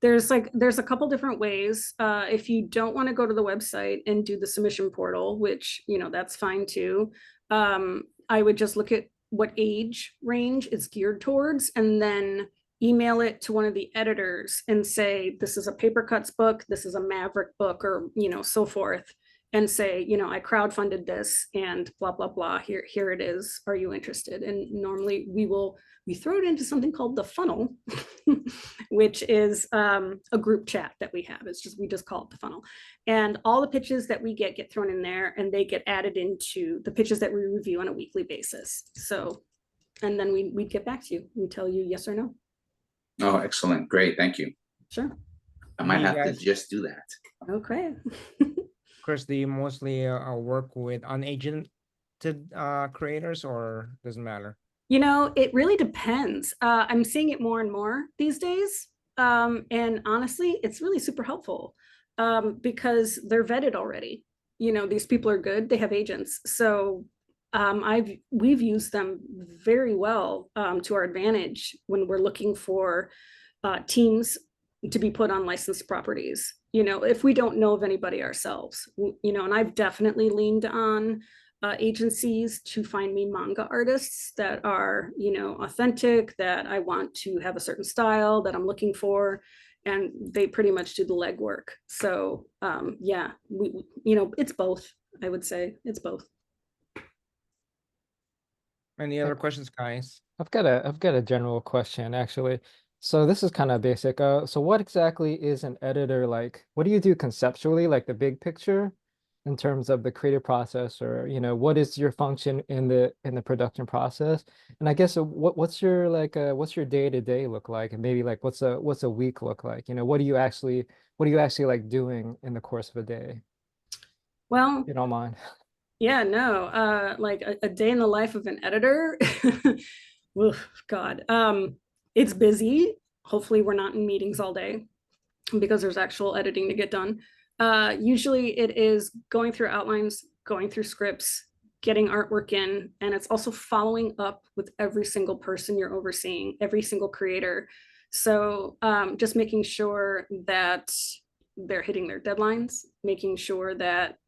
There's a couple different ways. If you don't want to go to the website and do the submission portal, which, that's fine too. I would just look at what age range it's geared towards and then email it to one of the editors and say, this is a paper cuts book, this is a Maverick book, or, so forth, and say, I crowdfunded this and blah, blah, blah, here it is. Are you interested? And normally we throw it into something called the funnel, which is a group chat that we have. We just call it the funnel. And all the pitches that we get thrown in there and they get added into the pitches that we review on a weekly basis. So, and then we'd get back to you. We tell you yes or no. Oh, excellent. Great. Thank you. Sure. I might have to just do that. Okay. Chris, do you mostly work with unagented creators or doesn't matter? It really depends. I'm seeing it more and more these days. And honestly, it's really super helpful because they're vetted already. These people are good. They have agents. So we've used them very well to our advantage when we're looking for teams to be put on licensed properties. If we don't know of anybody ourselves, and I've definitely leaned on agencies to find me manga artists that are, authentic, that I want to have a certain style that I'm looking for, and they pretty much do the legwork. So yeah, it's both. I would say it's both. Any other questions, guys? I've got a general question actually. So this is kind of basic. So what exactly is an editor like? What do you do conceptually, like the big picture, in terms of the creative process, or what is your function in the production process? And I guess what's your day-to-day look like, and maybe like what's a week look like? What do you actually like doing in the course of a day? Well, If you don't mind. Yeah, no, like a day in the life of an editor. Oof, God, it's busy. Hopefully we're not in meetings all day because there's actual editing to get done. Usually it is going through outlines, going through scripts, getting artwork in, and it's also following up with every single person you're overseeing, every single creator. So just making sure that they're hitting their deadlines, making sure that,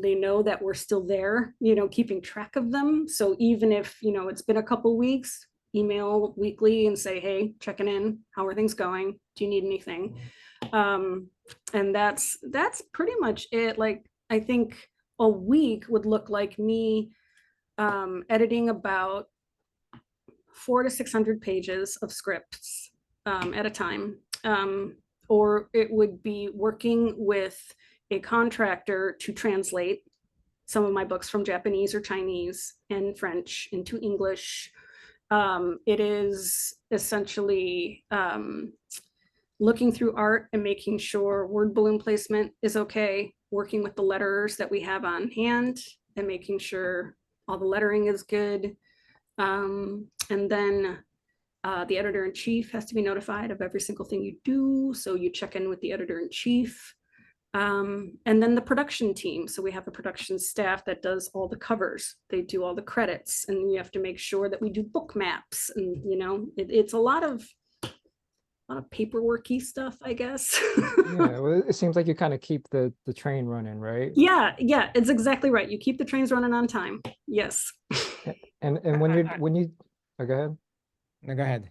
they know that we're still there, keeping track of them. So even if, it's been a couple weeks, email weekly and say, hey, checking in, how are things going? Do you need anything? And that's pretty much it. Like, I think a week would look like me editing about 400 to 600 pages of scripts at a time. Or it would be working with a contractor to translate some of my books from Japanese or Chinese and French into English. It is essentially looking through art and making sure word balloon placement is okay, working with the letterers that we have on hand and making sure all the lettering is good. And then the editor-in-chief has to be notified of every single thing you do. So you check in with the editor-in-chief. And then the production team. So we have a production staff that does all the covers. They do all the credits, and you have to make sure that we do book maps. And, it's a lot of lot of paperworky stuff, I guess. Yeah, well, it seems like you kind of keep the train running, right? Yeah, it's exactly right. You keep the trains running on time. Yes. And when you oh, go ahead. No, go ahead.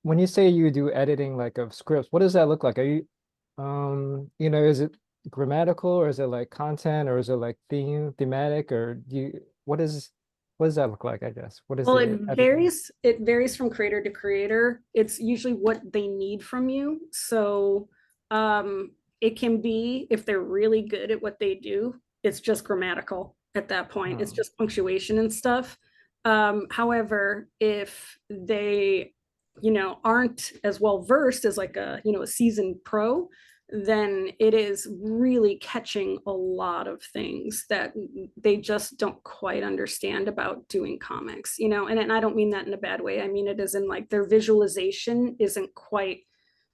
When you say you do editing like of scripts, what does that look like? Are you is it grammatical, or is it like content, or is it like thematic, or what does that look like, I guess? What is Well, the editing? it varies from creator to creator. It's usually what they need from you. So it can be, if they're really good at what they do, it's just grammatical at that point. It's Oh. just punctuation and stuff. However, if they, aren't as well versed as like a seasoned pro, then it is really catching a lot of things that they just don't quite understand about doing comics, and I don't mean that in a bad way. I mean it as in like their visualization isn't quite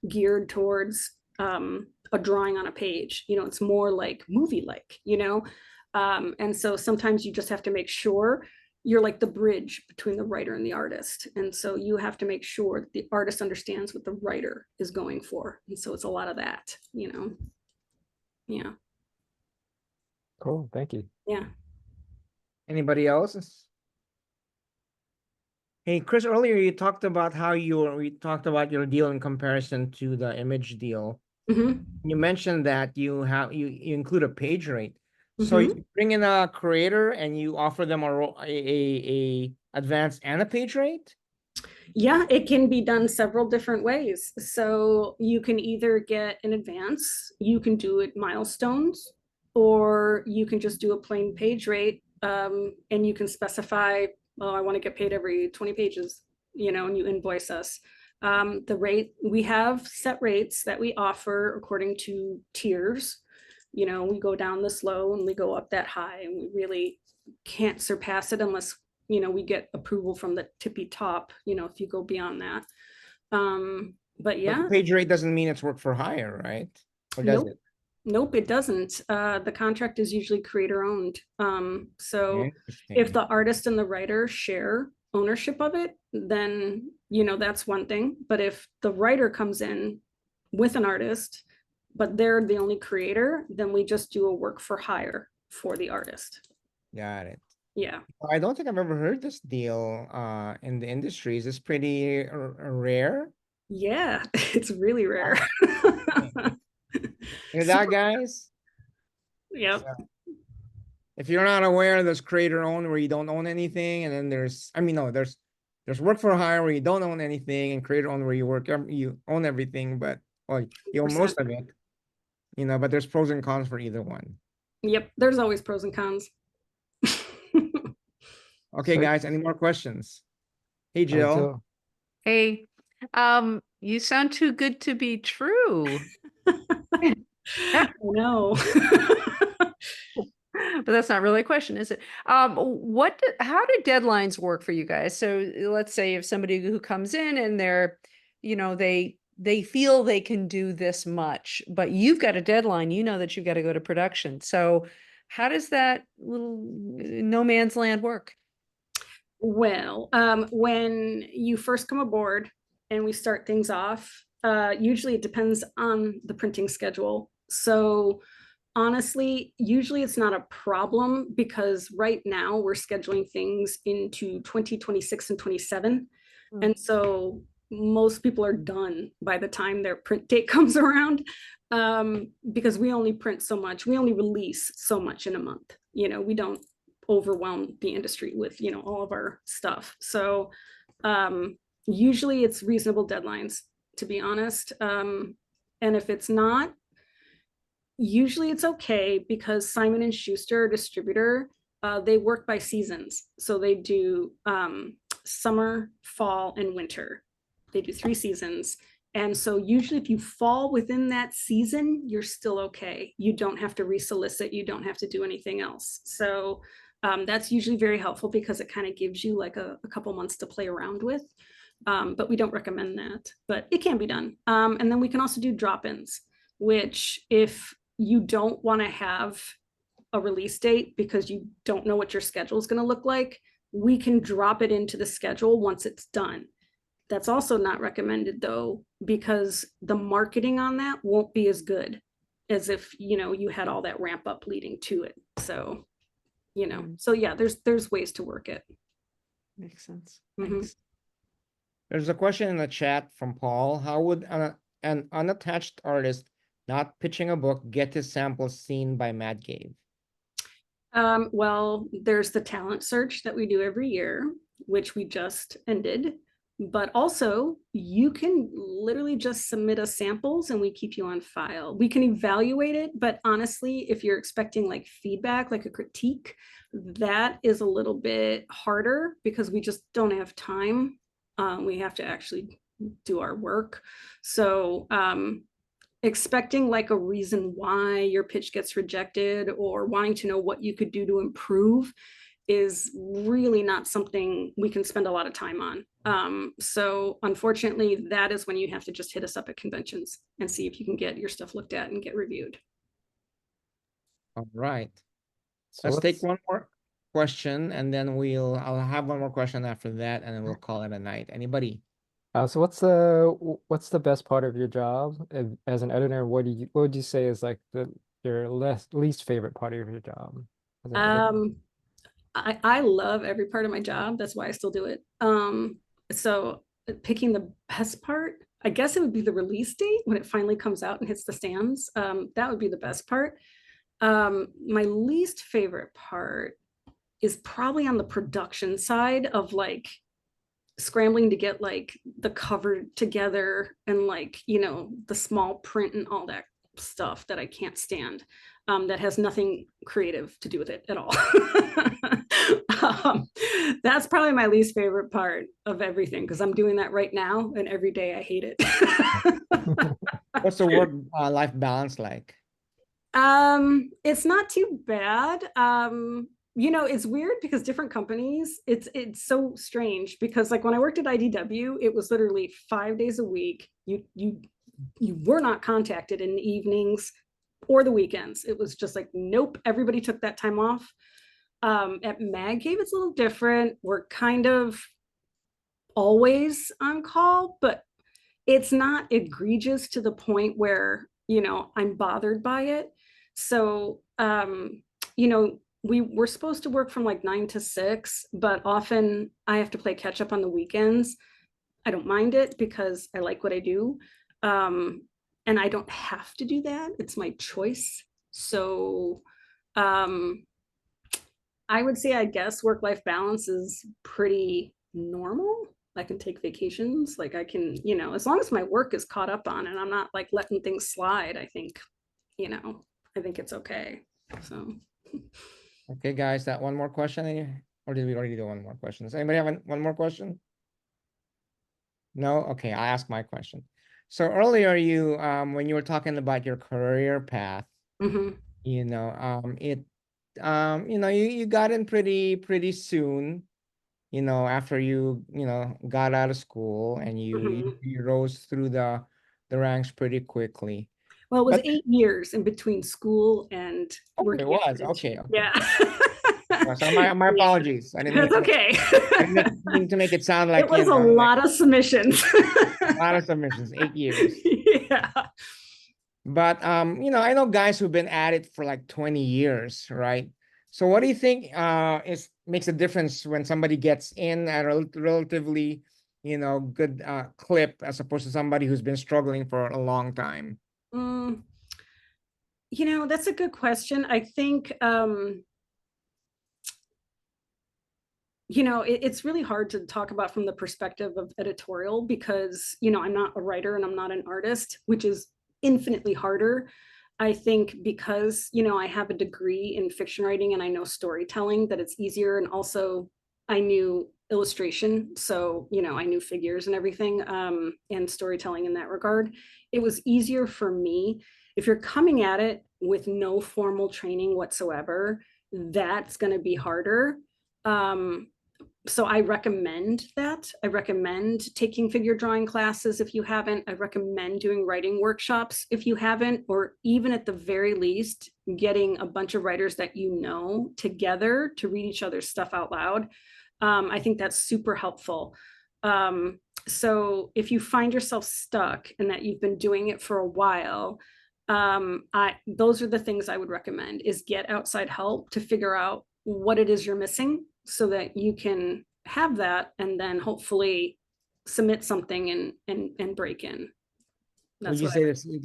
geared towards a drawing on a page. It's more like movie-like, and so sometimes you just have to make sure you're like the bridge between the writer and the artist. And so you have to make sure that the artist understands what the writer is going for. And so it's a lot of that, Yeah. Cool, thank you. Yeah. Anybody else? Hey, Chris, earlier you talked about we talked about your deal in comparison to the image deal. Mm-hmm. You mentioned that you include a page rate. So Mm-hmm. you bring in a creator and you offer them a advance and a page rate? Yeah, it can be done several different ways. So you can either get an advance, you can do it milestones, or you can just do a plain page rate, and you can specify, oh, I want to get paid every 20 pages, and you invoice us. The rate, we have set rates that we offer according to tiers. We go down this low and we go up that high, and we really can't surpass it unless we get approval from the tippy top, if you go beyond that. But yeah. But page rate doesn't mean it's work for hire, right? Or does Nope. it? Nope, it doesn't. The contract is usually creator owned. So if Interesting. the artist and the writer share ownership of it, then, that's one thing. But if the writer comes in with an artist, but they're the only creator, then we just do a work for hire for the artist. Got it. Yeah. I don't think I've ever heard this deal in the industry. Is this pretty rare? Yeah, it's really rare. Hear that, guys? Yep. So, if you're not aware, there's creator owned where you don't own anything, and then there's work for hire where you don't own anything, and creator owned where you own everything, but you own most of it. But there's pros and cons for either one. Yep, there's always pros and cons. Okay, guys, any more questions? Hey, Jill. Hey, you sound too good to be true. No. But that's not really a question, is it? How do deadlines work for you guys? So let's say if somebody who comes in and they're, they feel they can do this much, but you've got a deadline, that you've got to go to production. So how does that little no man's land work? Well, when you first come aboard and we start things off, usually it depends on the printing schedule. So honestly, usually it's not a problem because right now we're scheduling things into 2026 and 27. And so most people are done by the time their print date comes around, because we only print so much. We only release so much in a month. We don't overwhelm the industry with, all of our stuff. So usually it's reasonable deadlines, to be honest. And if it's not, usually it's okay because Simon & Schuster, distributor, they work by seasons. So they do summer, fall, and winter. They do 3 seasons. And so usually if you fall within that season, you're still okay. You don't have to resolicit. You don't have to do anything else. So that's usually very helpful because it kind of gives you like a couple months to play around with. But we don't recommend that, but it can be done. And then we can also do drop-ins, which if you don't want to have a release date because you don't know what your schedule is going to look like, we can drop it into the schedule once it's done. That's also not recommended though, because the marketing on that won't be as good as if, you know, you had all that ramp up leading to it. So, you know, so yeah, there's ways to work it. Makes sense. Mhm. Thanks. There's a question in the chat from Paul. How would an unattached artist not pitching a book get his samples seen by Mad Cave? Well, there's the talent search that we do every year, which we just ended. But also, you can literally just submit us samples and we keep you on file. We can evaluate it, but honestly, if you're expecting like feedback, like a critique, that is a little bit harder because we just don't have time. We have to actually do our work. So, expecting like a reason why your pitch gets rejected or wanting to know what you could do to improve is really not something we can spend a lot of time on. So unfortunately, that is when you have to just hit us up at conventions and see if you can get your stuff looked at and get reviewed. All right. So Let's take one more question and then I'll have one more question after that and then we'll call it a night. Anybody? So what's the best part of your job as an editor? What would you say is like your least favorite part of your job as an editor? I love every part of my job. That's why I still do it. So picking the best part, I guess it would be the release date when it finally comes out and hits the stands. That would be the best part. My least favorite part is probably on the production side of like scrambling to get like the cover together and like, you know, the small print and all that stuff that I can't stand. That has nothing creative to do with it at all. That's probably my least favorite part of everything because I'm doing that right now and every day I hate it. What's the work life balance like? It's not too bad. You know, it's weird because different companies, it's so strange because like when I worked at IDW, it was literally 5 days a week. You were not contacted in the evenings or the weekends. It was just like, nope, everybody took that time off. At Mag Cave, it's a little different. We're kind of always on call, but it's not egregious to the point where, you know, I'm bothered by it. So, you know, we're supposed to work from like 9 to 6, but often I have to play catch up on the weekends. I don't mind it because I like what I do. And I don't have to do that. It's my choice. So, I would say, I guess work-life balance is pretty normal. I can take vacations, like I can, you know, as long as my work is caught up on and I'm not like letting things slide, I think, you know, I think it's okay. So. Okay, guys, that one more question, or did we already do one more question? Does anybody have one more question? No? Okay, I'll ask my question. So earlier you, when you were talking about your career path, you know, you know, you got in pretty soon, you know, after you know, got out of school and you rose through the ranks pretty quickly. Well, it was 8 years in between school and working. It was, okay. Yeah. So my apologies. I didn't mean That's okay. I didn't mean to make it sound like, it was you know, a lot of submissions. a lot of submissions, 8 years. Yeah. But you know, I know guys who've been at it for like 20 years, right? So what do you think makes a difference when somebody gets in at a relatively, you know, good clip as opposed to somebody who's been struggling for a long time? You know, that's a good question. I think you know, it's really hard to talk about from the perspective of editorial because, you know, I'm not a writer and I'm not an artist, which is infinitely harder. I think because, you know, I have a degree in fiction writing and I know storytelling, that it's easier. And also I knew illustration. So, you know, I knew figures and everything, and storytelling in that regard. It was easier for me. If you're coming at it with no formal training whatsoever, that's going to be harder. So I recommend that. I recommend taking figure drawing classes if you haven't. I recommend doing writing workshops if you haven't, or even at the very least, getting a bunch of writers that you know together to read each other's stuff out loud. I think that's super helpful. So if you find yourself stuck and that you've been doing it for a while, those are the things I would recommend, is get outside help to figure out what it is you're missing so that you can have that and then hopefully submit something and break in. Would That's you what say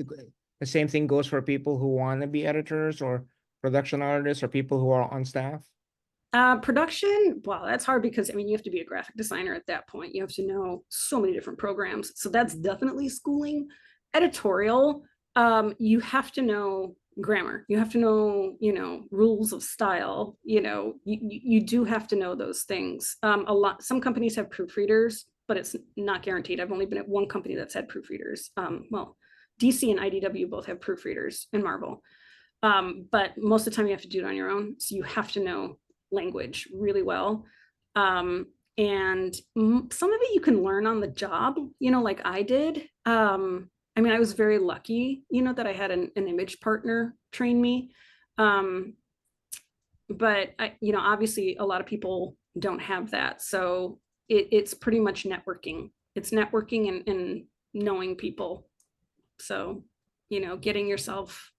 the same thing goes for people who want to be editors or production artists or people who are on staff? Production, well, that's hard because I mean you have to be a graphic designer at that point. You have to know so many different programs. So that's definitely schooling. Editorial, you have to know grammar. You have to know, rules of style. You do have to know those things. Some companies have proofreaders, but it's not guaranteed. I've only been at one company that's had proofreaders. Well, DC and IDW both have proofreaders in Marble. But most of the time you have to do it on your own. So you have to know language really well. And some of it you can learn on the job, like I did. I mean, I was very lucky, that I had an image partner train me. But obviously a lot of people don't have that. So it's pretty much networking. It's networking and knowing people. So, getting yourself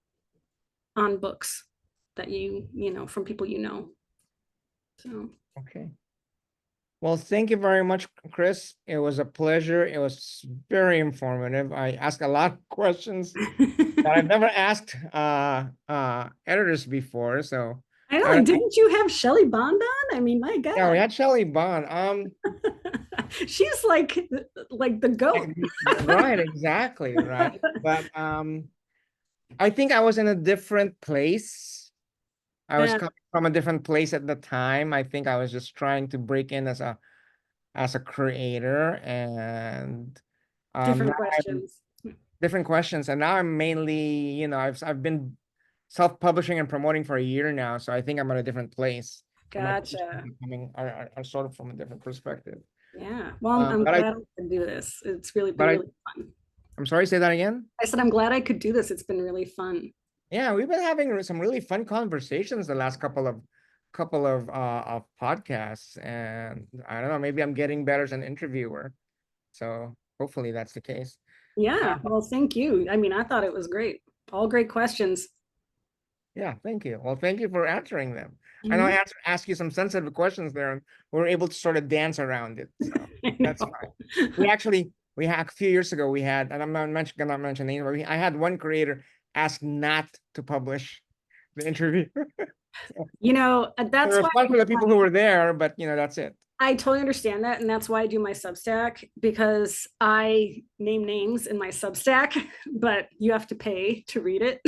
on books that from people So Okay. Well, thank you very much, Chris. It was a pleasure. It was very informative. I asked a lot of questions that I've never asked editors before. So I know, didn't you have Shelley Bond on? I mean, my God. yeah, we had Shelley Bond. She's like the goat. Right, exactly, right. But I think I was in a different place. I was Yeah. coming from a different place at the time. I think I was just trying to break in as a creator and Different now questions. different questions. And now I'm mainly, I've been self-publishing and promoting for a year now. So I think I'm at a different place. And my questions Gotcha. are sort of from a different perspective. Yeah. Well, I'm but glad I could do this. It's really been really fun. I'm sorry, say that again. I said I'm glad I could do this. It's been really fun. Yeah, we've been having some really fun conversations the last couple of podcasts, and I don't know, maybe I'm getting better as an interviewer. So hopefully that's the case. Yeah. Well, thank you. I mean, I thought it was great. All great questions. Yeah, thank you. Well, thank you for answering them. I know I asked you some sensitive questions there, and we were able to sort of dance around it. So that's fine. We had a few years ago, and I'm not gonna mention names, but I had one creator ask not to publish the interview. That's why fun for the people who were there, but that's it. I totally understand that. And that's why I do my Substack, because I name names in my Substack, but you have to pay to read it.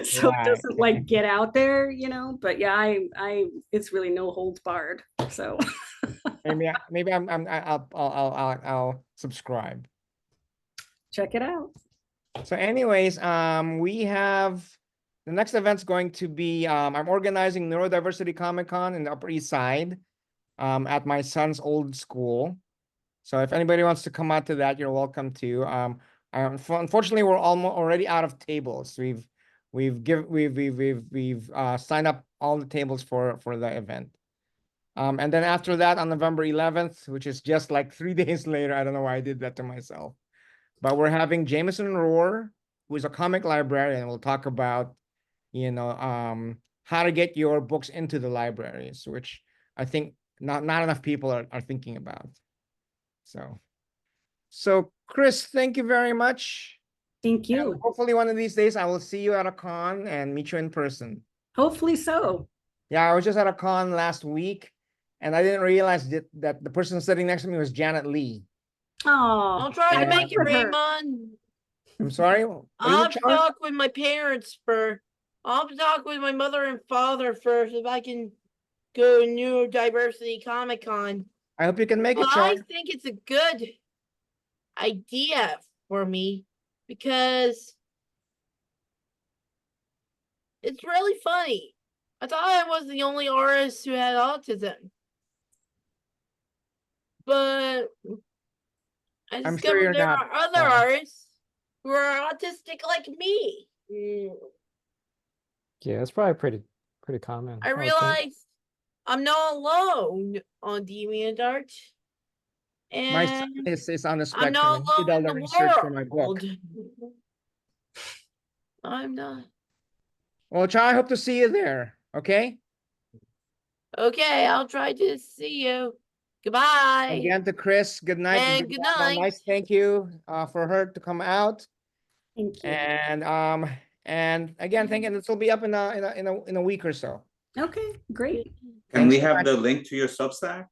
So it doesn't like get out there, but yeah, I it's really no holds barred. So maybe I'll subscribe. Check it out. So anyways, we have the next event's going to be I'm organizing Neurodiversity Comic Con in the Upper East Side at my son's old school. So if anybody wants to come out to that, you're welcome to. Unfortunately, we're already out of tables. We've signed up all the tables for the event. And then after that, on November 11th, which is just like 3 days later, I don't know why I did that to myself, but we're having Jameson Rohr, who is a comic librarian, and we'll talk about, how to get your books into the libraries, which I think not enough people are thinking about. So Chris, thank you very much. Thank you. And hopefully one of these days I will see you at a con and meet you in person. Hopefully so. Yeah, I was just at a con last week, and I didn't realize that the person sitting next to me was Janet Lee. Oh, I'll try to make it, Raymond. I'm sorry. I'll have to talk with my parents first. I'll have to talk with my mother and father first if I can go to Neurodiversity Comic Con. I hope you can make it, I think it's a good idea for me because it's really funny. I thought I was the only artist who had autism, but I discovered there are other artists who are autistic like me. Yeah, it's probably pretty common. I realized I'm not alone on DeviantArt. My son And is on the I'm spectrum. not and he did all alone the in the research for my book. world. I'm not. Well, Chai, I hope to see you there. Okay. Okay, I'll try to see you. Goodbye. Again to Chris, good night. And good night. Nice, thank you for her to come out. Thank you. And again, thank you. This will be up in a week or so. Okay, great. Can Thanks we so have much. the link to your Substack?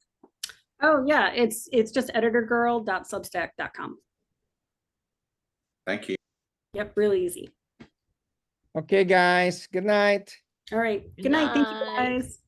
Oh yeah, it's just editorgirl.substack.com. Thank you. Yep, really easy. Okay, guys. Good night. All right. Good Good night. Thank you night. guys.